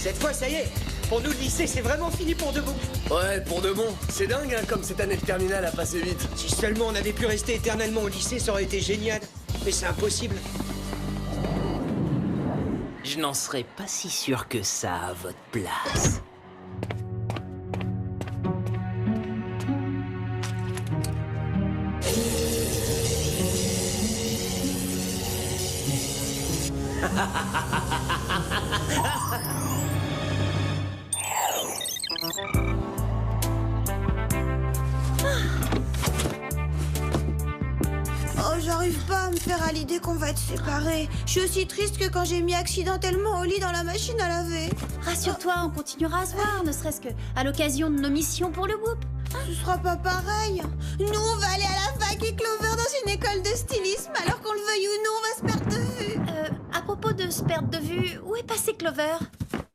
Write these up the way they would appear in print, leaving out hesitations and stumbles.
Cette fois, ça y est. Pour nous, le lycée, c'est vraiment fini pour de bon. Ouais, pour de bon. C'est dingue, hein, comme cette année de terminale a passé vite. Si seulement on avait pu rester éternellement au lycée, ça aurait été génial. Mais c'est impossible. Je n'en serais pas si sûr que ça à votre place. Oh, j'arrive pas à me faire à l'idée qu'on va être séparés. Je suis aussi triste que quand j'ai mis accidentellement Oli dans la machine à laver. Rassure-toi, on continuera à se voir, ne serait-ce que à l'occasion de nos missions pour le Whoop. Ce sera pas pareil. Nous, on va aller à la fac et Clover dans une école de stylisme, alors qu'on le veuille ou non, on va se perdre de vue. À propos de se perdre de vue, où est passé Clover?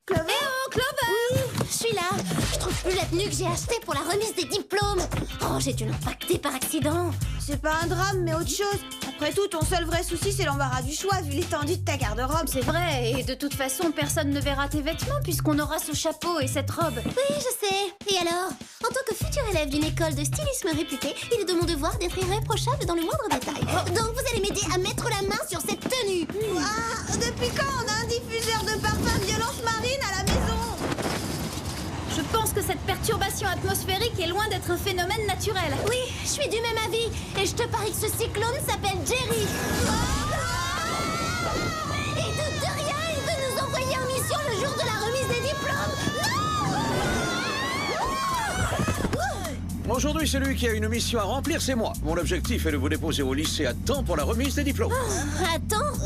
Clover? Eh oh, Clover! Oui, je suis là. Je trouve plus la tenue que j'ai achetée pour la remise des diplômes. Oh, j'ai dû l'impacter par accident. C'est pas un drame, mais autre chose. Après tout, ton seul vrai souci, c'est l'embarras du choix, vu l'étendue de ta garde-robe. C'est vrai, et de toute façon, personne ne verra tes vêtements puisqu'on aura ce chapeau et cette robe. Oui, je sais. Et alors, en tant que futur élève d'une école de stylisme réputée, il est de mon devoir d'être irréprochable dans le moindre détail. Donc vous allez m'aider à mettre la main sur cette tenue. Ah, depuis quand on a un diffuseur de parfum violence marine à la maison? Je pense que cette perturbation atmosphérique est loin d'être un phénomène naturel. Oui, je suis du même avis. Et je te parie que ce cyclone s'appelle Jerry. Et de rien, il veut nous envoyer en mission le jour de la remise des diplômes. Aujourd'hui, celui qui a une mission à remplir, c'est moi. Mon objectif est de vous déposer au lycée à temps pour la remise des diplômes. Attends,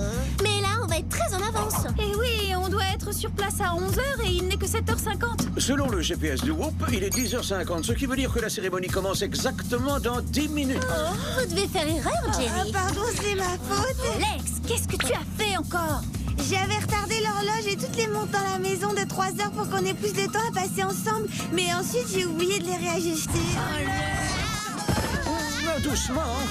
mais là, on va être très en avance. Et oui, on doit être sur place à 11h et il n'est que 7h50. Selon le GPS du Whoop, il est 10h50, ce qui veut dire que la cérémonie commence exactement dans 10 minutes. Vous devez faire erreur, Ah, Jerry. pardon, c'est ma faute. Lex, qu'est-ce que tu as fait encore? J'avais retardé l'horloge et toutes les montres à la maison de 3 heures pour qu'on ait plus de temps à passer ensemble. Mais ensuite, j'ai oublié de les réajuster. Doucement, hein.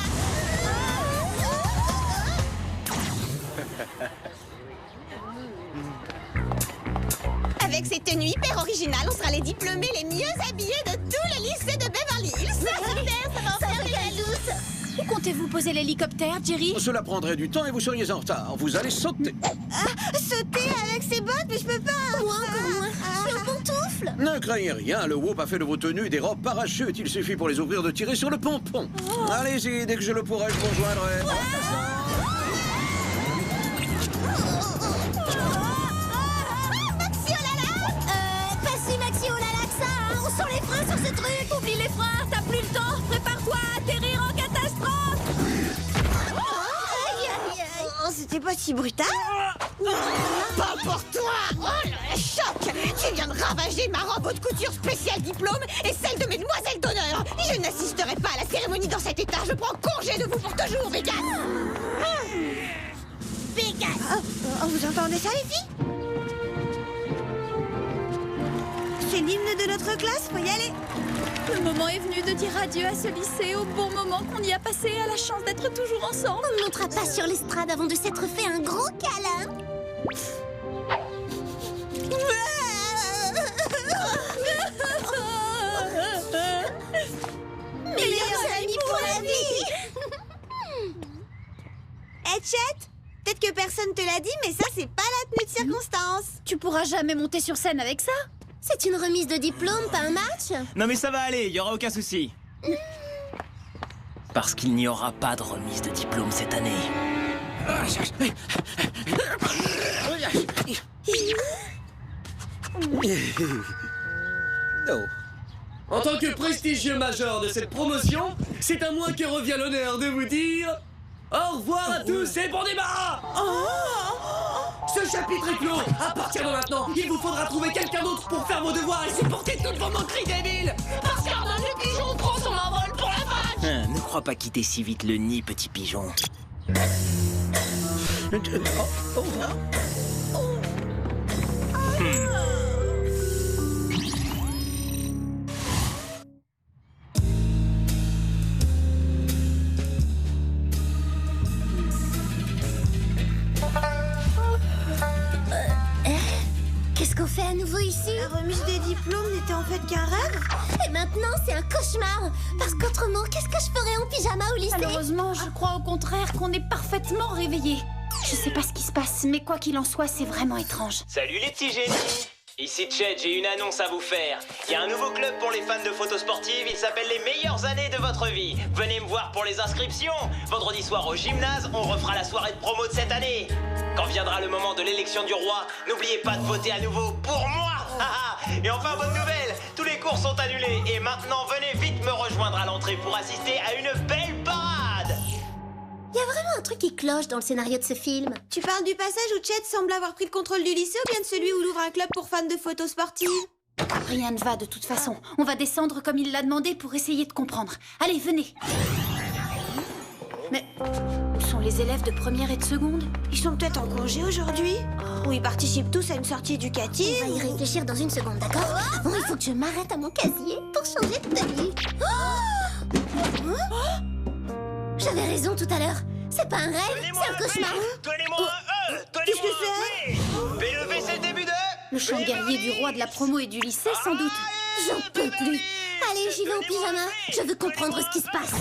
Avec ces tenues hyper originales, on sera les diplômés les mieux habillés de tout le lycée de Beverly Hills. Super, ça va en faire la douce. Où comptez-vous poser l'hélicoptère, Jerry? Cela prendrait du temps et vous seriez en retard. Vous allez sauter. Sauter avec ses bottes, mais je peux pas. Moi, encore moins. Je suis en pantoufle. Ne craignez rien, le Whoop a fait de vos tenues des robes parachutes. Il suffit pour les ouvrir de tirer sur le pompon. Allez-y, dès que je le pourrai, je vous rejoindrai. Maxi, oh là là. Pas si Maxi, oh là là que ça, hein. Où sont les freins sur ce truc? Oublie les freins, t'as plus le temps. Prépare-toi à atterrir en catastrophe. Aïe, aïe, aïe. Oh, c'était pas si brutal. Pas pour toi! Oh le choc! Tu viens de ravager ma robe haute couture spéciale diplôme et celle de mes demoiselles d'honneur! Je n'assisterai pas à la cérémonie dans cet état! Je prends congé de vous pour toujours, Vegas! Vegas. Vous entendez ça, les filles? C'est l'hymne de notre classe, faut y aller. Le moment est venu de dire adieu à ce lycée au bon moment qu'on y a passé et à la chance d'être toujours ensemble. On ne montera pas sur l'estrade avant de s'être fait un gros câlin. Meilleurs amis pour la vie. Chet, peut-être que personne te l'a dit, mais ça, c'est pas la tenue de circonstance. Tu pourras jamais monter sur scène avec ça. C'est une remise de diplôme, pas un match. Non mais ça va aller, il y aura aucun souci. Parce qu'il n'y aura pas de remise de diplôme cette année. Oh. En tant que prestigieux major de cette promotion, c'est à moi que revient l'honneur de vous dire... Au revoir à tous et bon débat! Ce chapitre est clos! À partir de maintenant, il vous faudra trouver quelqu'un d'autre pour faire vos devoirs et supporter toutes vos moqueries débiles! Parce qu'Arnaud le pigeon prend son envol pour la vache! Ne crois pas quitter si vite le nid, petit pigeon. qu'on fait à nouveau ici? La remise des diplômes n'était en fait qu'un rêve. Et maintenant, c'est un cauchemar. Parce qu'autrement, qu'est-ce que je ferais en pyjama au lycée? Malheureusement, je crois au contraire qu'on est parfaitement réveillés. Je sais pas ce qui se passe, mais quoi qu'il en soit, c'est vraiment étrange. Salut les petits génies. Ici Chet, j'ai une annonce à vous faire. Il y a un nouveau club pour les fans de photos sportives, il s'appelle les meilleures années de votre vie. Venez me voir pour les inscriptions. Vendredi soir au gymnase, on refera la soirée de promo de cette année. Quand viendra le moment de l'élection du roi, n'oubliez pas de voter à nouveau pour moi. Et enfin, bonne nouvelle, tous les cours sont annulés. Et maintenant, venez vite me rejoindre à l'entrée pour assister à une belle parade. Il y a vraiment un truc qui cloche dans le scénario de ce film. Tu parles du passage où Chet semble avoir pris le contrôle du lycée ou bien de celui où il ouvre un club pour fans de photos sportives? Rien ne va de toute façon. On va descendre comme il l'a demandé pour essayer de comprendre. Allez, venez. Mais où sont les élèves de première et de seconde? Ils sont peut-être en congé aujourd'hui? Ou ils participent tous à une sortie éducative? On va y réfléchir dans une seconde, d'accord? Bon, il faut que je m'arrête à mon casier pour changer de tenue. J'avais raison tout à l'heure. C'est pas un rêve, c'est un cauchemar. Donnez-moi un E. Donnez-moi un V. PEV, c'est le début de... Le chant guerrier du roi de la promo et du lycée, sans doute. J'en peux plus. Allez, j'y vais au pyjama. Je veux comprendre ce qui se passe.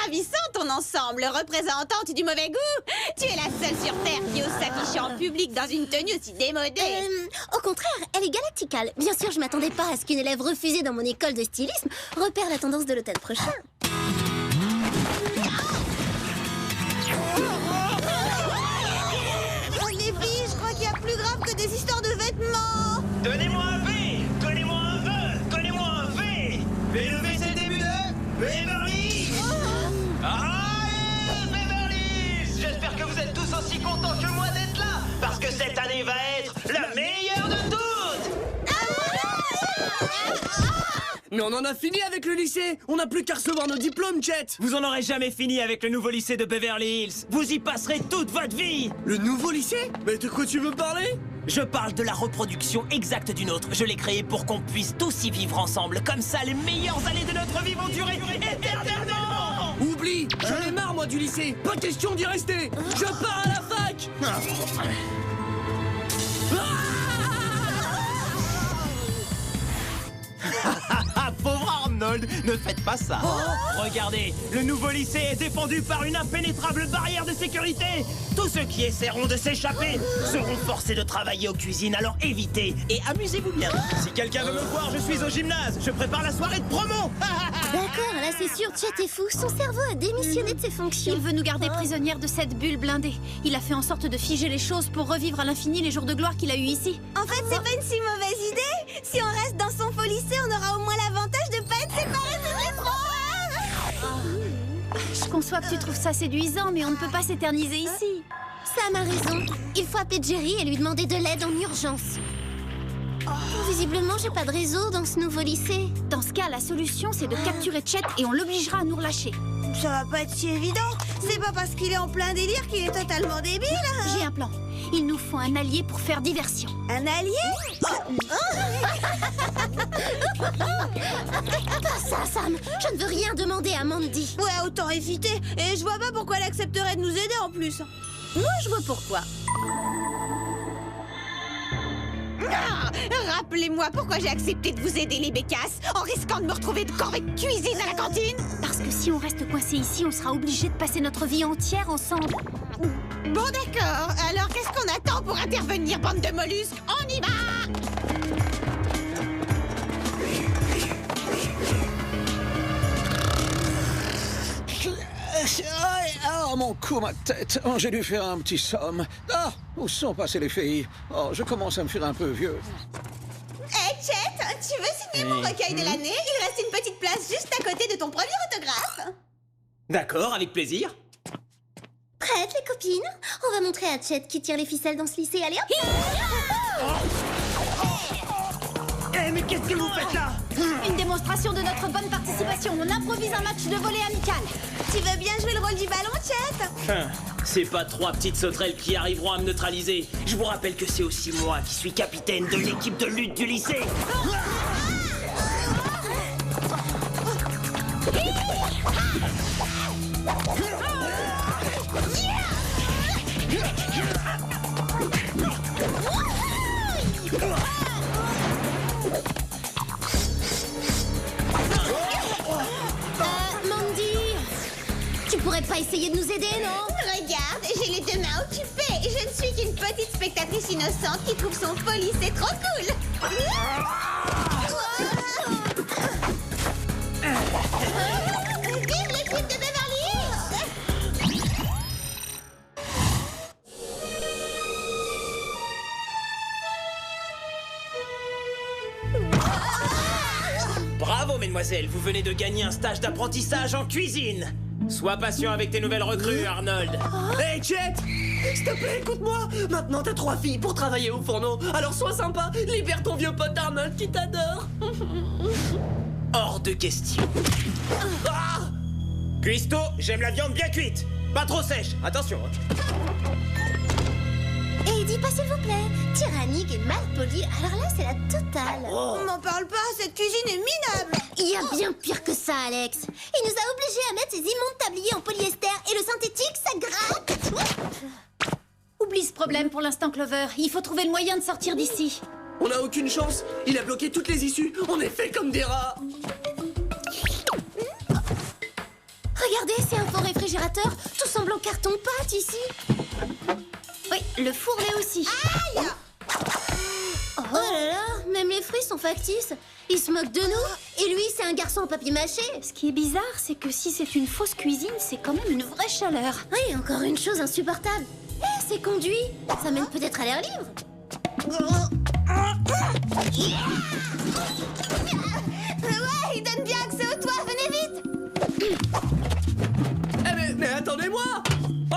Ravissant ton ensemble, représentante du mauvais goût. Tu es la seule sur Terre qui ose s'afficher en public dans une tenue aussi démodée. Au contraire, elle est galacticale. Bien sûr, je m'attendais pas à ce qu'une élève refusée dans mon école de stylisme repère la tendance de l'automne prochain. Oh, les filles, je crois qu'il y a plus grave que des histoires de vêtements. Donnez-moi un V. Donnez-moi un E. Donnez-moi un V. PEV, c'est le début de... Beverly. Allez, Beverly. J'espère que vous êtes tous aussi contents que moi d'être là, parce que cette année va être la meilleure de toutes. Mais on en a fini avec le lycée. On n'a plus qu'à recevoir nos diplômes, Chet. Vous en aurez jamais fini avec le nouveau lycée de Beverly Hills. Vous y passerez toute votre vie. Le nouveau lycée? Mais de quoi tu veux parler? Je parle de la reproduction exacte d'une autre. Je l'ai créée pour qu'on puisse tous y vivre ensemble. Comme ça, les meilleures années de notre vie vont durer éternellement. Oublie, j'en ai marre moi du lycée. Pas question d'y rester. Je pars à la fac. Pauvre Arnold, ne faites pas ça. Regardez, le nouveau lycée est défendu par une impénétrable barrière de sécurité. Tous ceux qui essaieront de s'échapper seront forcés de travailler aux cuisines, alors évitez et amusez-vous bien. Si quelqu'un veut me voir, je suis au gymnase. Je prépare la soirée de promo. D'accord, là c'est sûr, Chet est fou. Son cerveau a démissionné de ses fonctions. Il veut nous garder prisonnières de cette bulle blindée. Il a fait en sorte de figer les choses pour revivre à l'infini les jours de gloire qu'il a eu ici. En fait, c'est pas une si mauvaise idée. Si on reste dans son faux lycée, on aura au moins l'avantage de pas être séparés du métro. Je conçois que tu trouves ça séduisant, mais on ne peut pas s'éterniser ici. Sam a raison. Il faut appeler Jerry et lui demander de l'aide en urgence. Visiblement, j'ai pas de réseau dans ce nouveau lycée. Dans ce cas, la solution, c'est de capturer Chet et on l'obligera à nous relâcher. Ça va pas être si évident. C'est pas parce qu'il est en plein délire qu'il est totalement débile. J'ai un plan. Il nous faut un allié pour faire diversion. Un allié? Pas ça, Sam. Je ne veux rien demander à Mandy. Ouais, autant éviter. Et je vois pas pourquoi elle accepterait de nous aider en plus. Moi, je vois pourquoi. Rappelez-moi pourquoi j'ai accepté de vous aider, les bécasses, en risquant de me retrouver de corvée de cuisine à la cantine. Parce que si on reste coincé ici, on sera obligé de passer notre vie entière ensemble. Bon, d'accord. Alors, qu'est-ce qu'on attend pour intervenir, bande de mollusques? On y va! Oh, mon cou, ma tête. Oh, j'ai dû faire un petit somme. Ah, où sont passées les filles? Oh, je commence à me faire un peu vieux. Hey, Chet, tu veux signer mon recueil de l'année? Il reste une petite place juste à côté de ton premier autographe. D'accord, avec plaisir. Prête, les copines? On va montrer à Chet qui tire les ficelles dans ce lycée. Allez, hop! Eh, mais qu'est-ce que vous faites là? Une démonstration de notre bonne participation. On improvise un match de volley amical. Tu veux bien jouer le rôle du ballon, Chet? C'est pas trois petites sauterelles qui arriveront à me neutraliser. Je vous rappelle que c'est aussi moi qui suis capitaine de l'équipe de lutte du lycée. Mandy, tu pourrais pas essayer de nous aider, non? Regarde, j'ai les deux mains occupées. Je ne suis qu'une petite spectatrice innocente qui trouve son folie, c'est trop cool. Vive l'équipe de Beverly Hills! Bravo, mesdemoiselles, vous venez de gagner un stage d'apprentissage en cuisine. Sois patient avec tes nouvelles recrues, Arnold. Hey, Jet! S'il te plaît, écoute-moi! Maintenant, t'as 3 filles pour travailler au fourneau. Alors sois sympa, libère ton vieux pote Arnold qui t'adore. Hors de question. Ah! Cuistot, j'aime la viande bien cuite. Pas trop sèche, attention. Et dis pas s'il vous plaît, tyrannique et mal poli, alors là c'est la totale. On m'en parle pas, cette cuisine est minable. Il y a bien pire que ça, Alex. Il nous a obligés à mettre ces immondes tabliers en polyester et le synthétique, ça gratte. Oublie ce problème pour l'instant, Clover. Il faut trouver le moyen de sortir d'ici. On n'a aucune chance. Il a bloqué toutes les issues. On est fait comme des rats. Regardez, c'est un faux réfrigérateur. Tout semble en carton-pâte ici. Oui, le four l'est aussi. Aïe! Oh là là, même les fruits sont factices. Ils se moquent de nous. Et lui, c'est un garçon en papier-mâché. Ce qui est bizarre, c'est que si c'est une fausse cuisine, c'est quand même une vraie chaleur. Oui, encore une chose insupportable. Eh, c'est conduit. Ça mène peut-être à l'air libre. Ouais, il donne bien accès au toit, venez vite. Eh mais attendez-moi! Oh!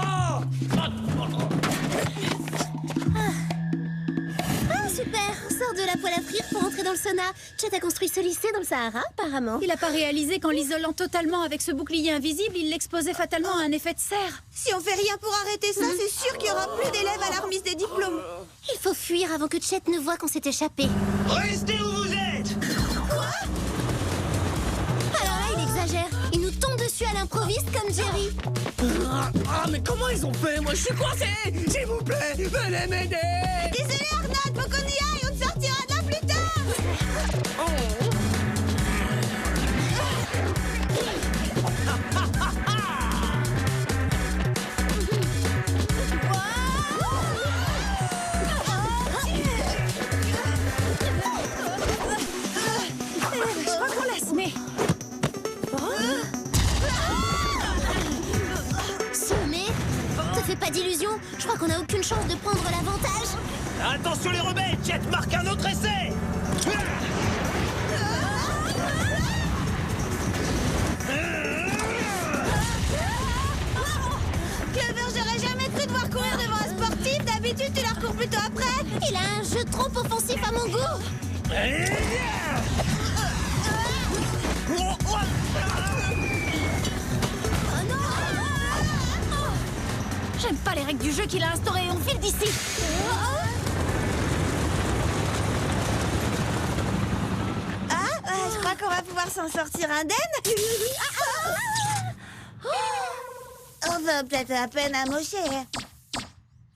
Ah, super. Sors de la poêle à frire pour entrer dans le sauna. Chet a construit ce lycée dans le Sahara, apparemment. Il a pas réalisé qu'en l'isolant totalement avec ce bouclier invisible, il l'exposait fatalement à un effet de serre. Si on fait rien pour arrêter ça, c'est sûr qu'il y aura plus d'élèves à la remise des diplômes. Il faut fuir avant que Chet ne voie qu'on s'est échappé. Restez où vous êtes! Alors là, il exagère. Il nous tombe dessus à l'improviste comme Jerry. Ah, mais comment ils ont fait? Moi, je suis coincé! S'il vous plaît, venez m'aider! Désolé Arnold, faut qu'on y aille, on te sortira de là plus tard. Je crois qu'on laisse, mais... Sommé, te fais pas d'illusions. Je crois qu'on a aucune chance de prendre l'avantage. Attention les rebelles, Jet marque un autre essai! Clover, j'aurais jamais cru devoir courir devant un sportif. D'habitude, tu leur cours plutôt après. Il a un jeu trop offensif à mon goût. J'aime pas les règles du jeu qu'il a instaurées. On file d'ici. Je crois qu'on va pouvoir s'en sortir indemne. On va peut-être à peine amocher.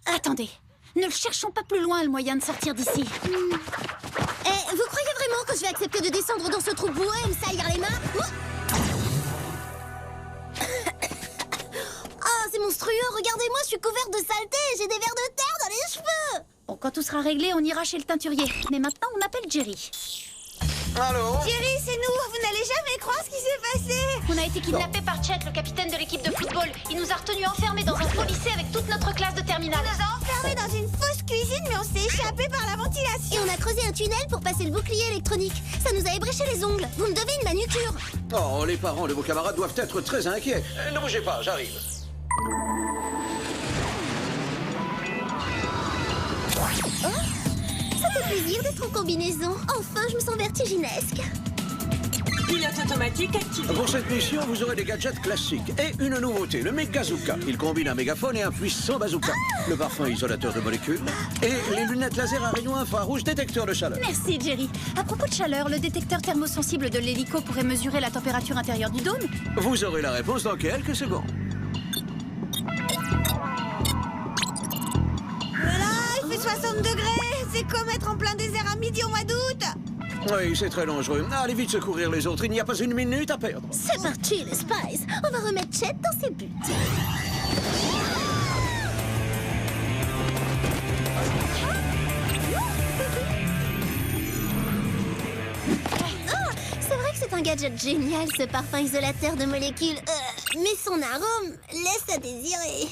Attendez, ne cherchons pas plus loin le moyen de sortir d'ici. Eh, vous croyez vraiment que je vais accepter de descendre dans ce trou boueux et me salir les mains? Ah, c'est monstrueux. Regardez-moi, je suis couverte de saleté et j'ai des vers de terre dans les cheveux. Bon, quand tout sera réglé, on ira chez le teinturier. Mais maintenant, on appelle Jerry. Allô? Jerry, c'est nous. Vous n'allez jamais croire ce qui s'est passé. On a été kidnappés par Chet, le capitaine de l'équipe de football. Il nous a retenus enfermés dans un faux lycée avec toute notre classe de terminale. On nous a enfermés dans une fausse cuisine, mais on s'est échappé par la ventilation. Et on a creusé un tunnel pour passer le bouclier électronique. Ça nous a ébréché les ongles. Vous me devez une manucure. Oh, les parents de vos camarades doivent être très inquiets. Ne bougez pas, j'arrive. Ça fait plaisir d'être en combinaison. Enfin, je me sens vertiginesque. Pilote automatique activé. Pour cette mission, vous aurez des gadgets classiques et une nouveauté, le Megazooka. Il combine un mégaphone et un puissant bazooka. Le parfum isolateur de molécules et les lunettes laser à rayons infrarouges détecteurs de chaleur. Merci, Jerry. À propos de chaleur, le détecteur thermosensible de l'hélico pourrait mesurer la température intérieure du dôme? Vous aurez la réponse dans quelques secondes. Voilà, il fait 60 degrés. c'est comme être en plein désert à midi au mois d'août. Oui, c'est très dangereux. Allez vite secourir les autres, il n'y a pas une minute à perdre. C'est parti, les Spies. On va remettre Chet dans ses buts. C'est vrai que c'est un gadget génial, ce parfum isolateur de molécules. Mais son arôme laisse à désirer.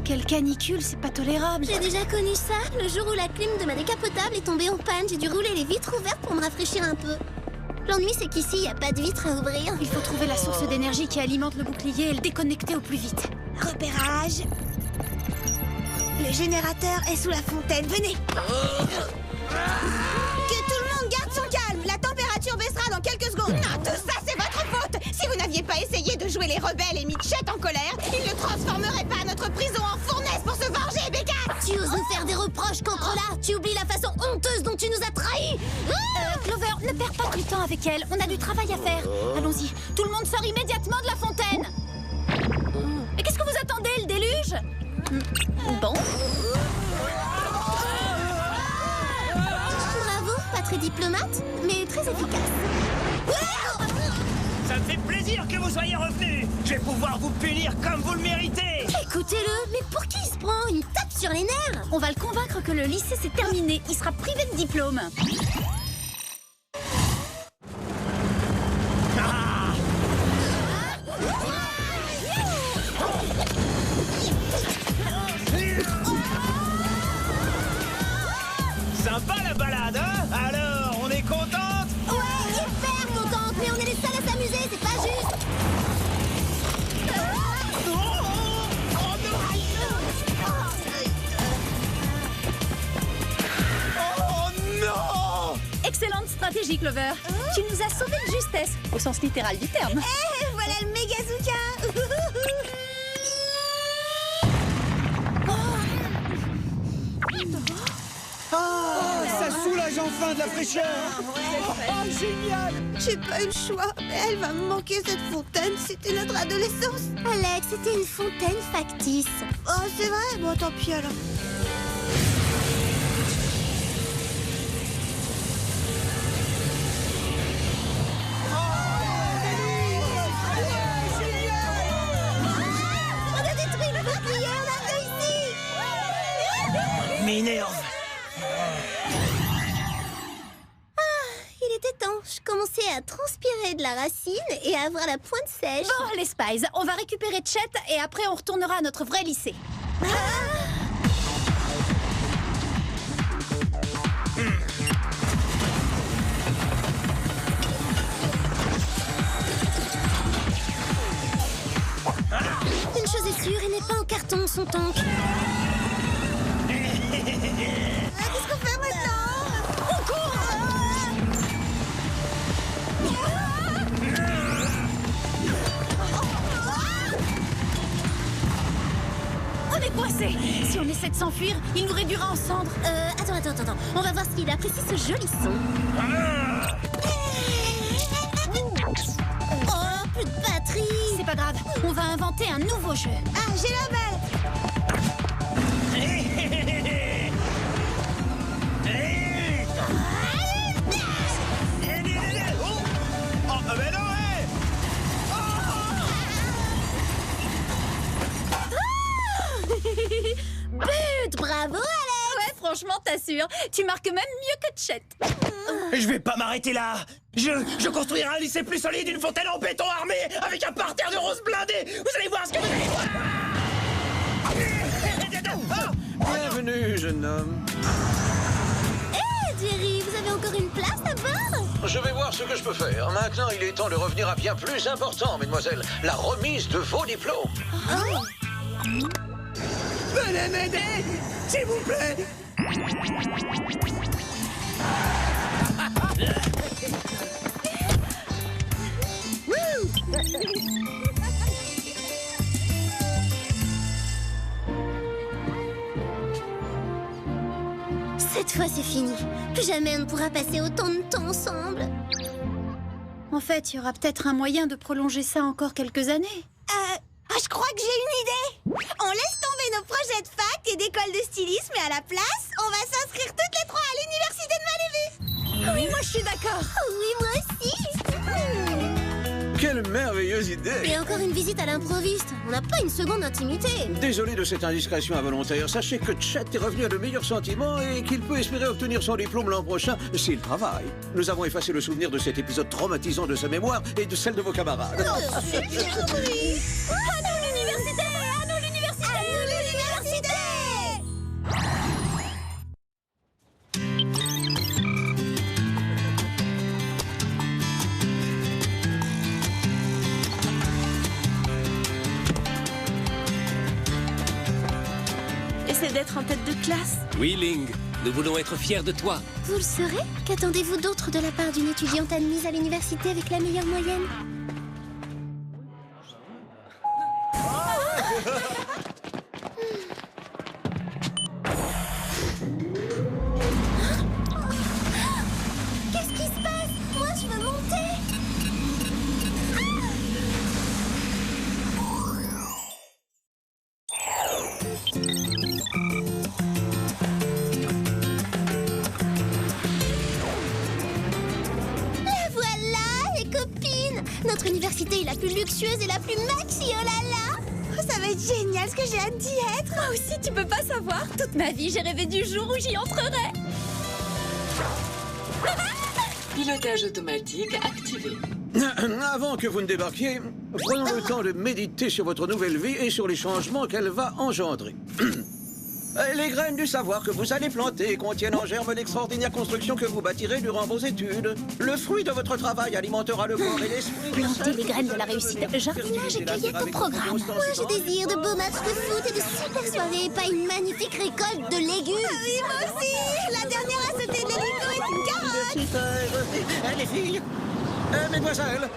Quelle canicule, c'est pas tolérable. J'ai déjà connu ça. Le jour où la clim de ma décapotable est tombée en panne, j'ai dû rouler les vitres ouvertes pour me rafraîchir un peu. L'ennui, c'est qu'ici, il n'y a pas de vitres à ouvrir. Il faut trouver la source d'énergie qui alimente le bouclier et le déconnecter au plus vite. Repérage. Le générateur est sous la fontaine. Venez. Que tout le monde garde son calme. La température baissera dans quelques secondes. Non, tout ça, c'est votre faute. Si vous n'aviez pas essayé de jouer les rebelles et mis Chet en colère, il ne transformerait pas notre prison en fournaise pour se venger, Bécasse. Tu oses nous faire des reproches contre là. Tu oublies la façon honteuse dont tu nous as trahis. Clover, ne perds pas du temps avec elle. On a du travail à faire. Allons-y. Tout le monde sort immédiatement de la fontaine. Mais qu'est-ce que vous attendez, le déluge? Bon. Bravo, pas très diplomate, mais très efficace. Ça me fait plaisir que vous soyez revenus. Je vais pouvoir vous punir comme vous le méritez. Écoutez-le, mais pour qui il se prend? Une tape sur les nerfs. On va le convaincre que le lycée c'est terminé. Il sera privé de diplôme. Sympa la balade, hein? Alors, on est contente? Ouais, hyper contente, mais on est les seuls à s'amuser, c'est pas juste. Oh non! Excellente stratégie, Clover. Tu nous as sauvé de justesse, au sens littéral du terme. Voilà le Megazooka. Ça soulage enfin de la fraîcheur. Oh, génial. J'ai pas eu le choix. Elle va me manquer, cette fontaine. C'était notre adolescence. Alex, c'était une fontaine factice. Oh, c'est vrai? Bon, tant pis alors. On a détruit le bouclier, on a réussi. M'énerve. Il était temps, je commençais à transpirer de la racine et à avoir la pointe sèche. Bon, les Spies, on va récupérer Chet et après on retournera à notre vrai lycée. Une chose est sûre, il n'est pas en carton, son tank. Qu'est-ce qu'on fait maintenant? On court! On est coincés. Si on essaie de s'enfuir, il nous réduira en cendres. Attends. On va voir s'il apprécie ce joli son. Oh, plus de batterie. C'est pas grave, on va inventer un nouveau jeu. Ah, j'ai la balle. Oh, mais non, hé! But! Bravo, Alex. Ouais, franchement, t'assures. Tu marques même mieux que Chet. Je vais pas m'arrêter là. Je construirai un lycée plus solide, une fontaine en béton armé, avec un parterre de roses blindées. Vous allez voir ce que vous allez voir. Bienvenue, jeune homme. Hé, Jerry, vous avez encore une place à bord? Je vais voir ce que je peux faire. Maintenant, il est temps de revenir à bien plus important, mesdemoiselles. La remise de vos diplômes. Venez m'aider, s'il vous plaît. Cette fois, c'est fini. Plus jamais on ne pourra passer autant de temps ensemble. En fait, il y aura peut-être un moyen de prolonger ça encore quelques années. Je crois que j'ai une idée. On laisse tomber nos projets de fac et d'école de stylisme la place, on va s'inscrire toutes les 3 à l'université de Malibu. Oui, moi je suis d'accord. Oui, moi aussi. Quelle merveilleuse idée! Et encore une visite à l'improviste. On n'a pas une seconde d'intimité. Désolé de cette indiscrétion involontaire. Sachez que Chet est revenu à de meilleurs sentiments et qu'il peut espérer obtenir son diplôme l'an prochain s'il travaille. Nous avons effacé le souvenir de cet épisode traumatisant de sa mémoire et de celle de vos camarades. À nous l'université! À nous l'université! À nous l'université! Essaie d'être en tête de classe. Oui, Ling, nous voulons être fiers de toi. Vous le saurez? Qu'attendez-vous d'autre de la part d'une étudiante admise à l'université avec la meilleure moyenne? Qu'est-ce qui se passe? Moi, je veux monter! La voilà, les copines! Notre université est la plus luxueuse et la plus maxi, oh là là! Oh, ça va être génial, ce que j'ai hâte d'y être. Moi aussi, tu peux pas savoir. Toute ma vie, j'ai rêvé du jour où j'y entrerais. Pilotage automatique activé. Avant que vous ne débarquiez, prenons le temps de méditer sur votre nouvelle vie et sur les changements qu'elle va engendrer. Les graines du savoir que vous allez planter contiennent en germe l'extraordinaire construction que vous bâtirez durant vos études. Le fruit de votre travail alimentera le corps et l'esprit. Planter les graines de la réussite. Jardinage et cueillette au programme. Moi, je désire de beaux matchs de foot et de super soirées, pas une magnifique récolte de légumes. Ah oui, moi aussi. La dernière à sauter de l'hélico est une carotte. Les filles, mesdemoiselles,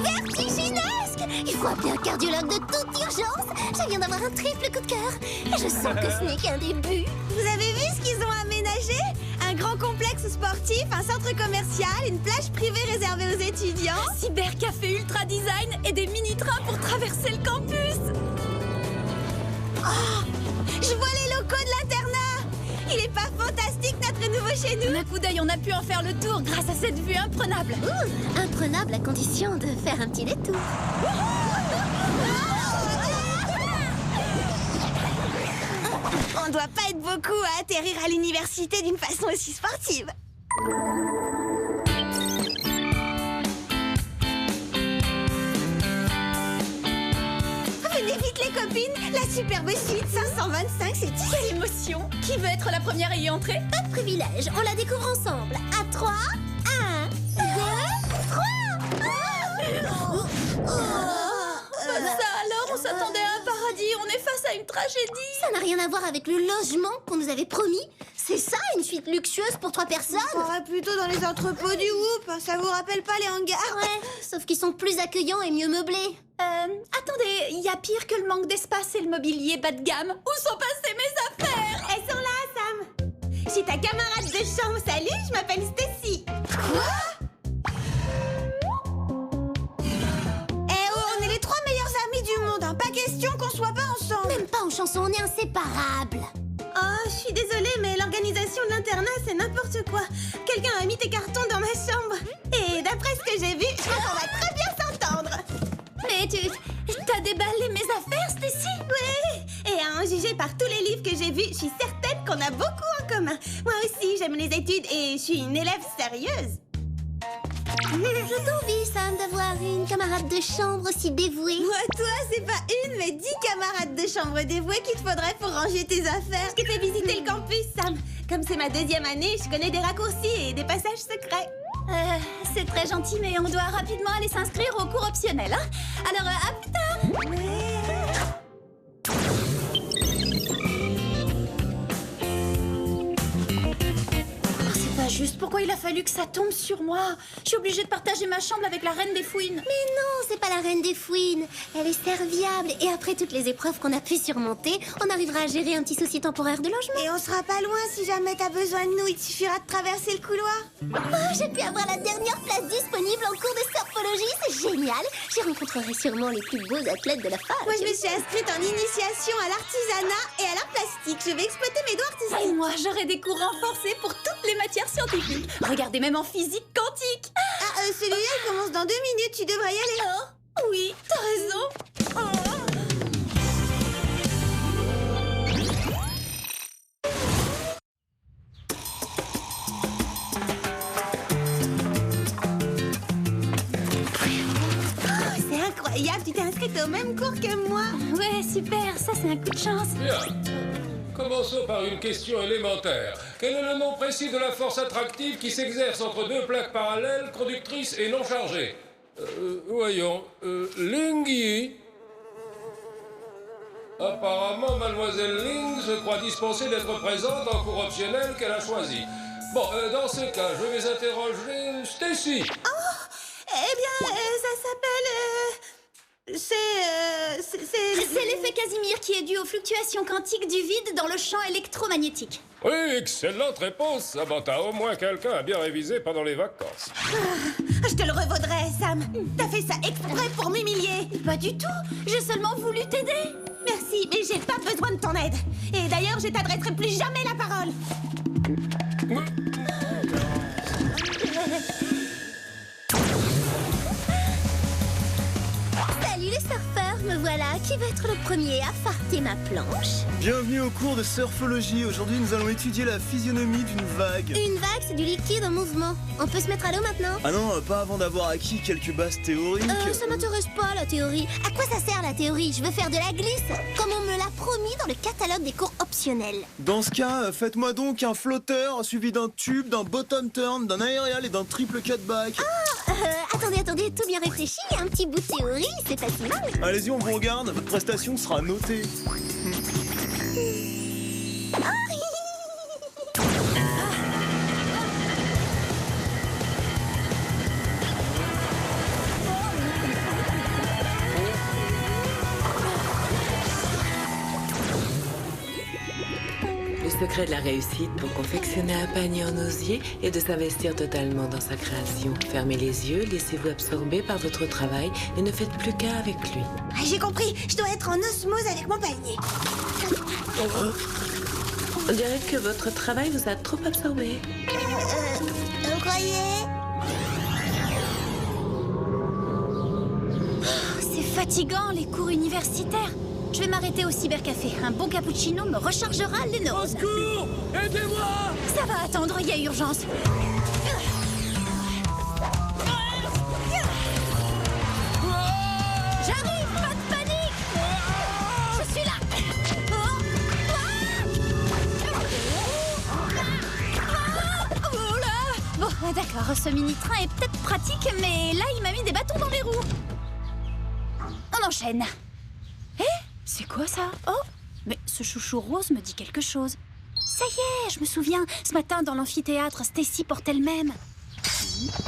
Vertiginesque! Il faut appeler un cardiologue de toute urgence. Je viens d'avoir un triple coup de cœur. Et je sens que ce n'est qu'un début. Vous avez vu ce qu'ils ont aménagé? Un grand complexe sportif, un centre commercial, une plage privée réservée aux étudiants. Cybercafé ultra design et des mini-trains pour traverser le campus. Oh, je vois les locaux de l'internat. Il est pas fantastique notre nouveau chez nous? D'un coup d'œil, on a pu en faire le tour grâce à cette vue imprenable. Imprenable à condition de faire un petit détour. On doit pas être beaucoup à atterrir à l'université d'une façon aussi sportive. Venez vite les copines, la superbe suite 525, c'est ici. Quelle émotion! Qui veut être la première à y entrer? Pas de privilège, on la découvre ensemble. À 3, 1, 2, 3. Ça alors, on s'attendait à un paradis, on est face à une tragédie. Ça n'a rien à voir avec le logement qu'on nous avait promis. C'est ça, une suite luxueuse pour 3 personnes? On va plutôt dans les entrepôts du Whoop. Ça vous rappelle pas les hangars? Ouais, sauf qu'ils sont plus accueillants et mieux meublés. Attendez, il y a pire que le manque d'espace et le mobilier bas de gamme. Où sont passées mes affaires? Elles sont là, Sam. Je suis ta camarade de chambre. Salut, je m'appelle Stacy. Quoi? On est les 3 meilleurs amis du monde. Hein. Pas question qu'on soit pas ensemble. Même pas en chanson, on est inséparables. Oh, je suis désolée, mais l'organisation de l'internat, c'est n'importe quoi. Quelqu'un a mis tes cartons dans ma chambre. Et d'après ce que j'ai vu, je crois qu'on va très bien s'entendre. Mais t'as déballé mes affaires, Stacy? Oui. Et à en juger par tous les livres que j'ai vus, je suis certaine qu'on a beaucoup en commun. Moi aussi, j'aime les études et je suis une élève sérieuse. Je t'envie, Sam, d'avoir une camarade de chambre aussi dévouée. Moi, toi, c'est pas une, mais 10 camarades de chambre dévouées qu'il te faudrait pour ranger tes affaires. Je t'ai fait visiter le campus, Sam. Comme c'est ma 2e année, je connais des raccourcis et des passages secrets. C'est très gentil, mais on doit rapidement aller s'inscrire au cours optionnel, hein? Alors, à plus tard! juste pourquoi il a fallu que ça tombe sur moi. Je suis obligée de partager ma chambre avec la reine des fouines. Mais non, c'est pas la reine des fouines. Elle est serviable. Et après toutes les épreuves qu'on a pu surmonter, on arrivera à gérer un petit souci temporaire de logement. Et on sera pas loin si jamais t'as besoin de nous. Il te suffira de traverser le couloir. Oh, j'ai pu avoir la dernière place disponible en cours de surfologie. C'est génial. J'y rencontrerai sûrement les plus beaux athlètes de la fac. Moi, je me suis inscrite en initiation à l'artisanat et à l'art plastique. Je vais exploiter mes doigts artistiques. Et moi, j'aurai des cours renforcés pour toutes les matières scientifiques. Regardez, même en physique quantique. Ah, celui-là, il commence dans 2 minutes. Tu devrais y aller. Oh, oui, t'as raison. Oh. Incroyable, tu t'es inscrite au même cours que moi. Ouais, super, ça c'est un coup de chance. Bien. Commençons par une question élémentaire. Quel est le nom précis de la force attractive qui s'exerce entre deux plaques parallèles, conductrices et non chargées? Voyons. Ling Yi. Apparemment, mademoiselle Ling se croit dispensée d'être présente en cours optionnel qu'elle a choisi. Bon, dans ce cas, je vais interroger Stacy. Oh, eh bien, ça s'appelle... C'est l'effet Casimir qui est dû aux fluctuations quantiques du vide dans le champ électromagnétique. Oui, excellente réponse, Samantha. Au moins quelqu'un a bien révisé pendant les vacances. Je te le revaudrai, Sam. T'as fait ça exprès pour m'humilier. Pas du tout. J'ai seulement voulu t'aider. Merci, mais j'ai pas besoin de ton aide. Et d'ailleurs, je t'adresserai plus jamais la parole. Salut les surfeurs, me voilà. Qui va être le premier à farter ma planche? Bienvenue au cours de surfologie. Aujourd'hui, nous allons étudier la physionomie d'une vague. Une vague, c'est du liquide en mouvement. On peut se mettre à l'eau maintenant? Ah non, pas avant d'avoir acquis quelques bases théoriques. Ça m'intéresse pas, la théorie. À quoi ça sert, la théorie? Je veux faire de la glisse, comme on me l'a promis dans le catalogue des cours optionnels. Dans ce cas, faites-moi donc un flotteur suivi d'un tube, d'un bottom turn, d'un aérial et d'un triple cutback. Ah, attendez, tout bien réfléchi. Un petit bout de théorie, c'est pas si mal. Allez-y, on vous regarde. Votre prestation sera notée. Le secret de la réussite pour confectionner un panier en osier est de s'investir totalement dans sa création. Fermez les yeux, laissez-vous absorber par votre travail et ne faites plus qu'un avec lui. Ah, j'ai compris, je dois être en osmose avec mon panier. On dirait que votre travail vous a trop absorbé. Vous croyez? C'est fatigant, les cours universitaires. Je vais m'arrêter au cybercafé. Un bon cappuccino me rechargera les neurones. Au secours! Aidez-moi! Ça va attendre, il y a urgence. J'arrive, pas de panique! Je suis là! Oh là! Bon, d'accord, ce mini-train est peut-être pratique, mais là, il m'a mis des bâtons dans les roues. On enchaîne. C'est quoi ça? Oh, mais ce chouchou rose me dit quelque chose. Ça y est, je me souviens. Ce matin, dans l'amphithéâtre, Stacy portait le même. Qu'est-ce qu'il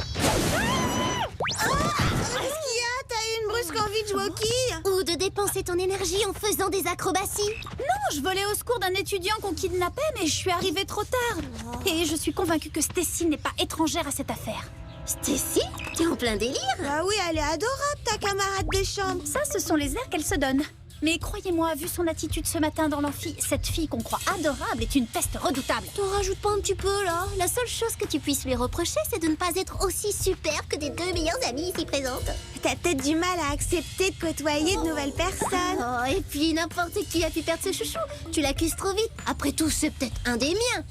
y a? T'as eu une brusque envie de jouer au quilles? Ou de dépenser ton énergie en faisant des acrobaties? Non, je volais au secours d'un étudiant qu'on kidnappait, mais je suis arrivée trop tard. Et je suis convaincue que Stacy n'est pas étrangère à cette affaire. Stacy? T'es en plein délire? Bah oui, elle est adorable, ta camarade de chambre. Ça, ce sont les airs qu'elle se donne. Mais croyez-moi, vu son attitude ce matin dans l'amphi, cette fille qu'on croit adorable est une peste redoutable. T'en rajoutes pas un petit peu, là? La seule chose que tu puisses lui reprocher, c'est de ne pas être aussi superbe que tes deux meilleures amies ici présentes. T'as peut-être du mal à accepter de côtoyer de nouvelles personnes. Oh, et puis n'importe qui a pu perdre ce chouchou. Tu l'accuses trop vite. Après tout, c'est peut-être un des miens.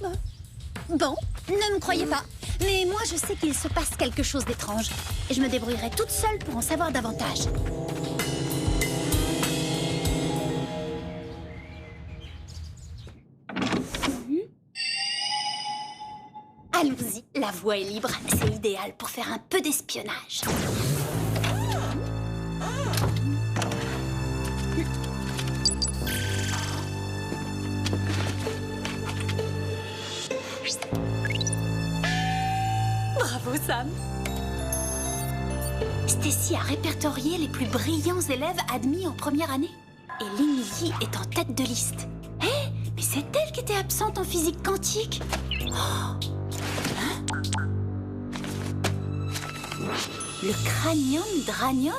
Bon, ne me croyez pas. Mais moi, je sais qu'il se passe quelque chose d'étrange. Et je me débrouillerai toute seule pour en savoir davantage. Allons-y, la voie est libre. C'est idéal pour faire un peu d'espionnage. Sam. Stacy a répertorié les plus brillants élèves admis en première année. Et Lily est en tête de liste. Hé, mais c'est elle qui était absente en physique quantique. Oh. Hein? Le cranium dranium?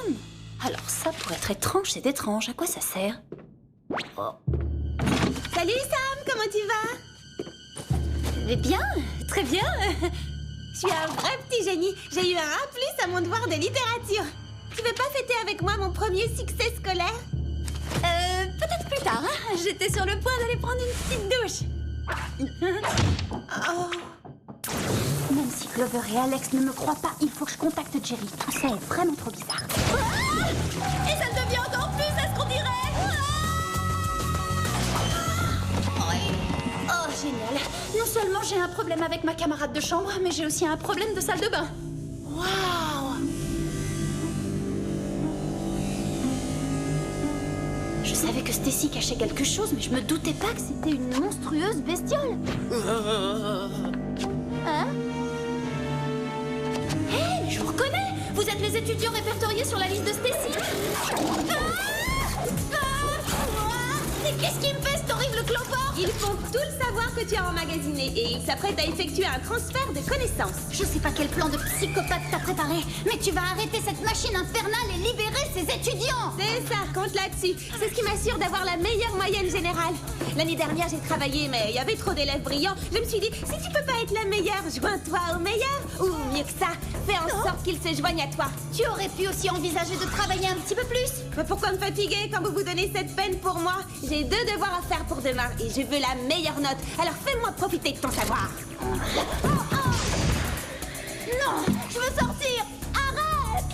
Alors ça, pour être étrange, c'est étrange. À quoi ça sert? Oh. Salut Sam, comment tu vas? Eh bien, très bien. Je suis un vrai petit génie. J'ai eu un A+ à mon devoir de littérature. Tu veux pas fêter avec moi mon premier succès scolaire? Peut-être plus tard. Hein. J'étais sur le point d'aller prendre une petite douche. Oh. Même si Clover et Alex ne me croient pas, il faut que je contacte Jerry. Tout ça est vraiment trop bizarre. Ah! Et ça devient encore plus à ce qu'on dirait. Oh, génial. Non seulement j'ai un problème avec ma camarade de chambre, mais j'ai aussi un problème de salle de bain. Waouh! Je savais que Stacy cachait quelque chose, mais je me doutais pas que c'était une monstrueuse bestiole. Hein? Hé, je vous reconnais! Vous êtes les étudiants répertoriés sur la liste de Stacy? Mais qu'est-ce qui me fait cet horrible clopard? Ils font tout le savoir que tu as emmagasiné et ils s'apprêtent à effectuer un transfert de connaissances. Je sais pas quel plan de psychopathe t'as préparé, mais tu vas arrêter cette machine infernale et libérer ces étudiants! C'est ça, compte là-dessus. C'est ce qui m'assure d'avoir la meilleure moyenne générale. L'année dernière, j'ai travaillé, mais il y avait trop d'élèves brillants. Je me suis dit, si tu peux pas être la meilleure, joins-toi au meilleur. Ou mieux que ça, fais en sorte qu'ils se joignent à toi. Tu aurais pu aussi envisager de travailler un petit peu plus. Mais pourquoi me fatiguer quand vous vous donnez cette peine pour moi? J'ai 2 devoirs à faire pour demain et je veux la meilleure note. Alors fais-moi profiter de ton savoir. Non, je veux sortir. Arrête.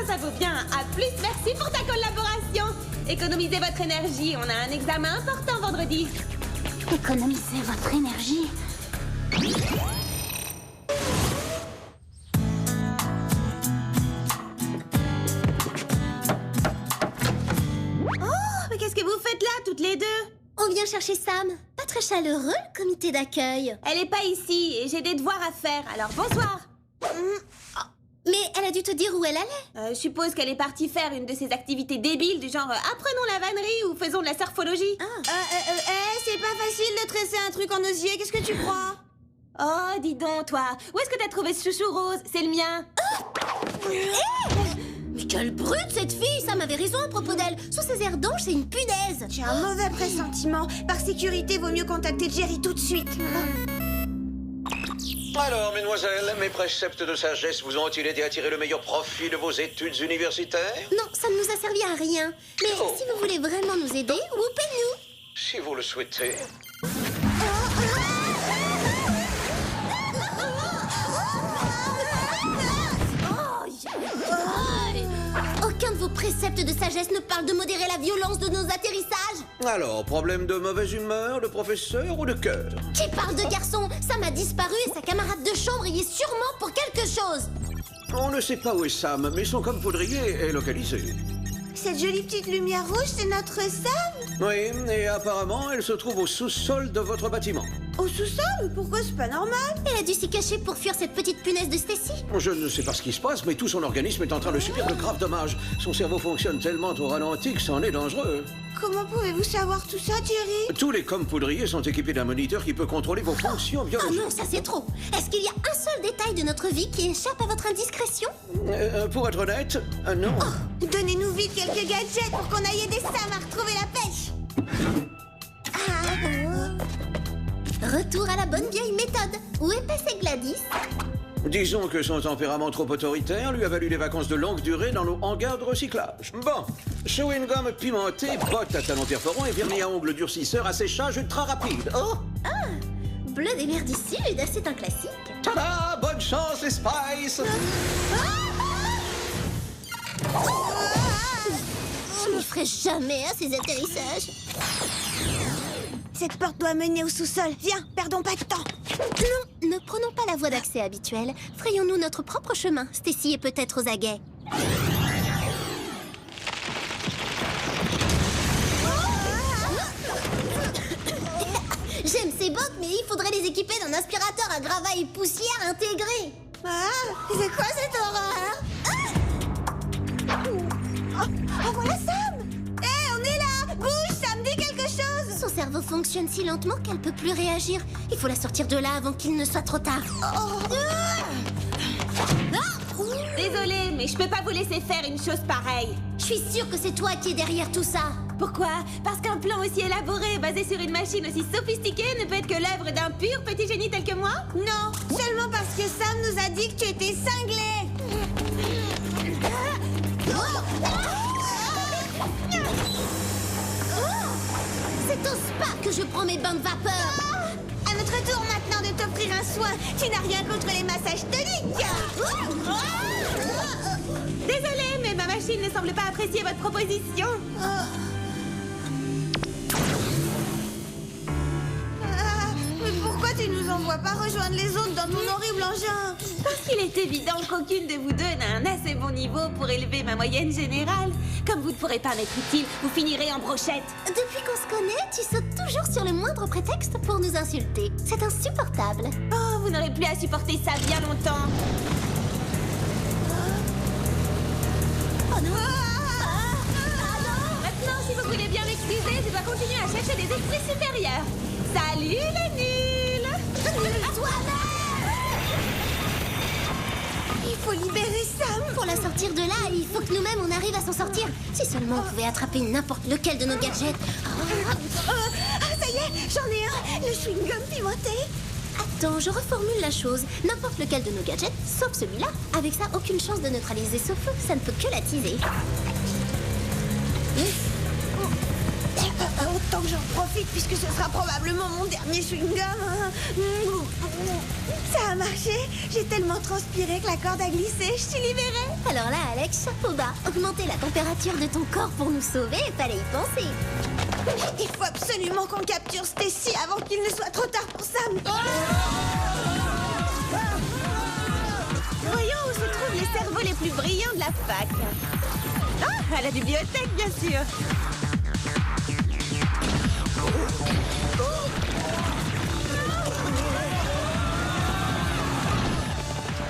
Ça vaut bien un A+. Merci pour ta collaboration. Économisez votre énergie. On a un examen important vendredi. Économisez votre énergie. Oh, mais qu'est-ce que vous faites là, toutes les deux? On vient chercher Sam. Pas très chaleureux, le comité d'accueil. Elle est pas ici et j'ai des devoirs à faire, alors bonsoir. Mais elle a dû te dire où elle allait. Je suppose qu'elle est partie faire une de ces activités débiles du genre apprenons la vannerie ou faisons de la surfologie. C'est pas facile de tresser un truc en osier, qu'est-ce que tu crois? Oh, dis donc, toi, où est-ce que t'as trouvé ce chouchou rose? C'est le mien. Mais quelle brute cette fille! Sam avait raison à propos d'elle. Sous ses airs d'ange, c'est une punaise. J'ai un mauvais pressentiment. Par sécurité, vaut mieux contacter Jerry tout de suite. Alors, mesdemoiselles, mes préceptes de sagesse vous ont-ils aidé à tirer le meilleur profit de vos études universitaires? Non, ça ne nous a servi à rien. Mais si vous voulez vraiment nous aider, whoopez-nous. Si vous le souhaitez. Aucun de vos préceptes de sagesse ne parle de modérer la violence de nos atterrissages. Alors, problème de mauvaise humeur, de professeur ou de cœur? Qui parle de garçon? Sam a disparu et sa camarade de chambre y est sûrement pour quelque chose. On ne sait pas où est Sam, mais son comme poudrier est localisé. Cette jolie petite lumière rouge, c'est notre Sam? Oui, et apparemment, elle se trouve au sous-sol de votre bâtiment. Au sous-sol? Pourquoi c'est pas normal? Elle a dû s'y cacher pour fuir cette petite punaise de Stacy. Je ne sais pas ce qui se passe, mais tout son organisme est en train de subir de graves dommages. Son cerveau fonctionne tellement au ralenti que c'en est dangereux. Comment pouvez-vous savoir tout ça, Jerry? Tous les comme poudriers sont équipés d'un moniteur qui peut contrôler vos fonctions biologiques. Oh non, ça c'est trop. Est-ce qu'il y a un seul détail de notre vie qui échappe à votre indiscrétion? Pour être honnête, non. Oh, donnez-nous vite quelques gadgets pour qu'on aille aider Sam à retrouver la pêche. Retour à la bonne vieille méthode. Où est passé Gladys? Disons que son tempérament trop autoritaire lui a valu des vacances de longue durée dans nos hangars de recyclage. Bon, chewing-gum pimenté, bottes à talons perforants et vernis à ongles durcisseurs à séchage ultra rapide. Oh! Ah! Bleu des mers du Sud, c'est un classique. Tada! Bonne chance, les Spice! Je ne ferai jamais à ces atterrissages. Cette porte doit mener au sous-sol. Viens, perdons pas de temps. Non, ne prenons pas la voie d'accès habituelle. Frayons-nous notre propre chemin. Stacy est peut-être aux aguets. bottes, mais il faudrait les équiper d'un aspirateur à gravats et poussière intégré. Ah, c'est quoi cette horreur? Oh, voilà Sam! Hé, on est là! Bouge, ça me dit quelque chose! Son cerveau fonctionne si lentement qu'elle peut plus réagir. Il faut la sortir de là avant qu'il ne soit trop tard. Désolée, mais je peux pas vous laisser faire une chose pareille. Je suis sûre que c'est toi qui es derrière tout ça. Pourquoi? Parce qu'un plan aussi élaboré, basé sur une machine aussi sophistiquée, ne peut être que l'œuvre d'un pur petit génie tel que moi? Non, seulement parce que Sam nous a dit que tu étais cinglé. C'est au spa que je prends mes bains de vapeur. À notre tour maintenant de t'offrir un soin. Tu n'as rien contre les massages toniques. Désolée, mais ma machine ne semble pas apprécier votre proposition. Mais pourquoi tu nous envoies pas rejoindre les autres dans ton horrible engin? Parce qu'il est évident qu'aucune de vous deux n'a un assez bon niveau pour élever ma moyenne générale. Comme vous ne pourrez pas m'être utile, vous finirez en brochette. Depuis qu'on se connaît, tu sautes toujours sur le moindre prétexte pour nous insulter. C'est insupportable. Oh, vous n'aurez plus à supporter ça bien longtemps. Oh non! Maintenant, si vous voulez bien m'excuser, je dois continuer à chercher des esprits supérieurs. Salut les nuls! Il faut libérer Sam. Pour la sortir de là, il faut que nous-mêmes on arrive à s'en sortir. Si seulement on pouvait attraper n'importe lequel de nos gadgets. Ça y est, j'en ai un. Le chewing-gum pimenté. Attends, je reformule la chose. N'importe lequel de nos gadgets, sauf celui-là. Avec ça, aucune chance de neutraliser ce feu. Ça ne peut que l'attiser. Autant que j'en profite puisque ce sera probablement mon dernier chewing-gum. Ça a marché. J'ai tellement transpiré que la corde a glissé. Je suis libérée. Alors là, Alex, chapeau bas. Augmenter la température de ton corps pour nous sauver, fallait y penser. Il faut absolument qu'on capture Stacy avant qu'il ne soit trop tard pour Sam. Voyons où se trouvent les cerveaux les plus brillants de la fac. Ah, à la bibliothèque, bien sûr.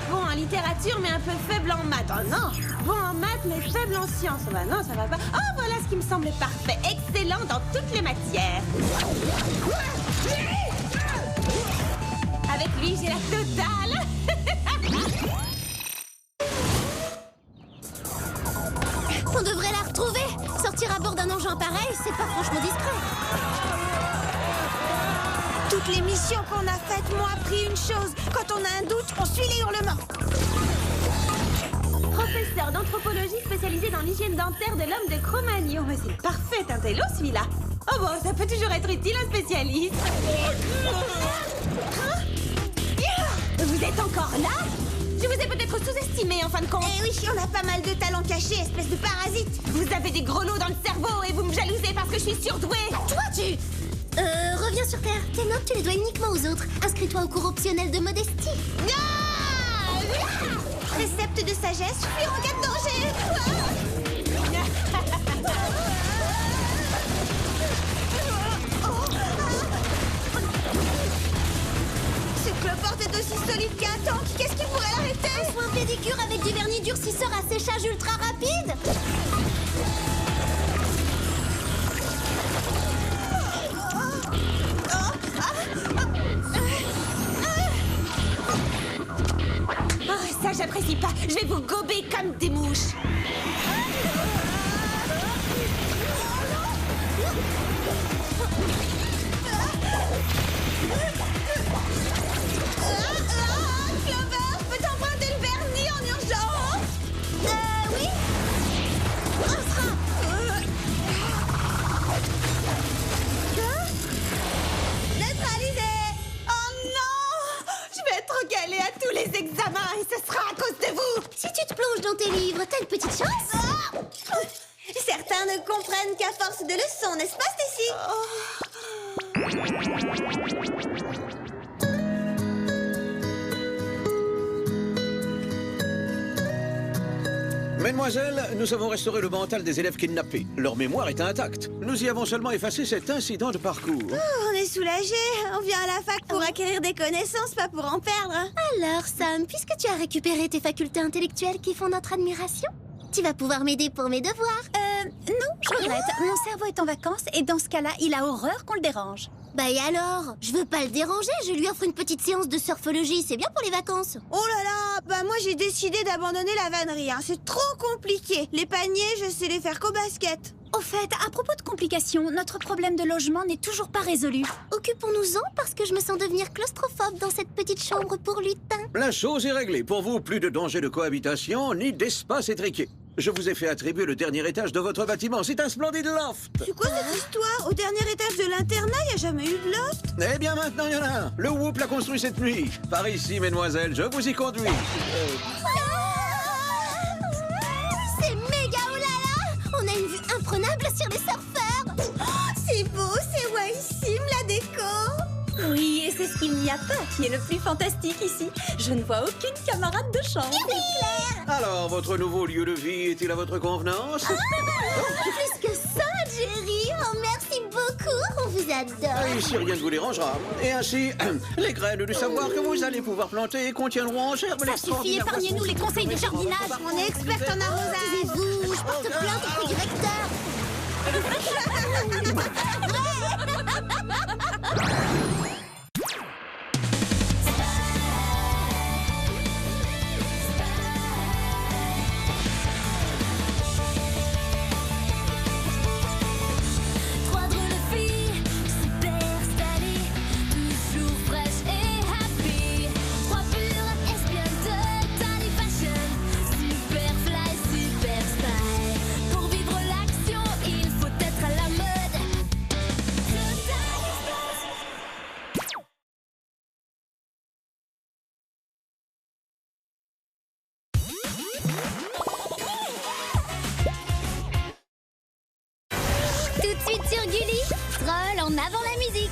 Bon en littérature, mais un peu faible en maths. Oh non! Bon en maths, mais faible en sciences. Oh bah non, ça va pas. Oh, voilà ce qui me semble parfait. Excellent dans toutes les matières. Avec lui, j'ai la totale. On devrait la retrouver. Sortir à bord d'un engin pareil, c'est pas franchement discret. Toutes les missions qu'on a faites m'ont appris une chose. Quand on a un doute, on suit les hurlements. Professeur d'anthropologie spécialisé dans l'hygiène dentaire de l'homme de Cro-Magnon. Mais c'est parfait, un télo celui-là. Oh bon, ça peut toujours être utile, un spécialiste. Vous êtes encore là? Je vous ai peut-être sous-estimé en fin de compte. Eh oui, on a pas mal de talents cachés, espèce de parasite. Vous avez des grelots dans le cerveau et vous me jalousez parce que je suis surdouée. Toi, tu... reviens sur Terre. Tes notes, tu les dois uniquement aux autres. Inscris-toi au cours optionnel de modestie. Précepte de sagesse, fuir en cas de danger. Ce cloporte est aussi solide qu'un tank. Qu'est-ce qui pourrait l'arrêter? Un soin pédicure avec du vernis durcisseur à séchage ultra rapide. Oh, ça, j'apprécie pas. Je vais vous gober comme des mouches. Clover, peux t'emprunter le vernis en urgence? Oui. On sera. Neutralisé. Oh non! Je vais être recalée à tous les examens et ce sera à cause de vous. Si tu te plonges dans tes livres, t'as une petite chance. Certains ne comprennent qu'à force de leçons, n'est-ce pas, Stacy? Mesdemoiselles, nous avons restauré le mental des élèves kidnappés. Leur mémoire est intacte. Nous y avons seulement effacé cet incident de parcours. Oh, on est soulagés. On vient à la fac pour acquérir des connaissances, pas pour en perdre. Alors, Sam, puisque tu as récupéré tes facultés intellectuelles qui font notre admiration, tu vas pouvoir m'aider pour mes devoirs. Non, je regrette. Mon cerveau est en vacances et dans ce cas-là, il a horreur qu'on le dérange. Bah et alors? Je veux pas le déranger, je lui offre une petite séance de surfologie, c'est bien pour les vacances. Oh là là, bah moi j'ai décidé d'abandonner la vannerie, hein. C'est trop compliqué. Les paniers, je sais les faire qu'au basket. Au fait, à propos de complications, notre problème de logement n'est toujours pas résolu. Occupons-nous-en parce que je me sens devenir claustrophobe dans cette petite chambre pour lutin. La chose est réglée. Pour vous, plus de danger de cohabitation, ni d'espace étriqué. Je vous ai fait attribuer le dernier étage de votre bâtiment. C'est un splendide loft. C'est quoi cette histoire? Au dernier étage de l'internat, y a jamais eu de loft? Eh bien, maintenant, il y en a un. Le Whoop l'a construit cette nuit. Par ici, mesdemoiselles, je vous y conduis. C'est méga oulala! On a une vue imprenable sur les surfeurs! C'est beau, c'est wahissime la déco! Oui, et c'est ce qu'il n'y a pas qui est le plus fantastique ici. Je ne vois aucune camarade de chambre. Alors, votre nouveau lieu de vie est-il à votre convenance? Plus que ça, Jerry! Oh, merci beaucoup! On vous adore! Ici, rien ne vous dérangera. Et ainsi, les graines du savoir que vous allez pouvoir planter contiendront en germe Ça suffit, épargnez-nous les conseils de jardinage. On est experte en arrosage. Taisez-vous! Je porte plainte auprès du recteur! Trois drôles de filles, super stylées, toujours fraîches et happy. Trois pures espionnes totally fashion, super fly, super style. Pour vivre l'action, il faut être à la mode. Tout de suite sur Gulli, Troll en avant la musique!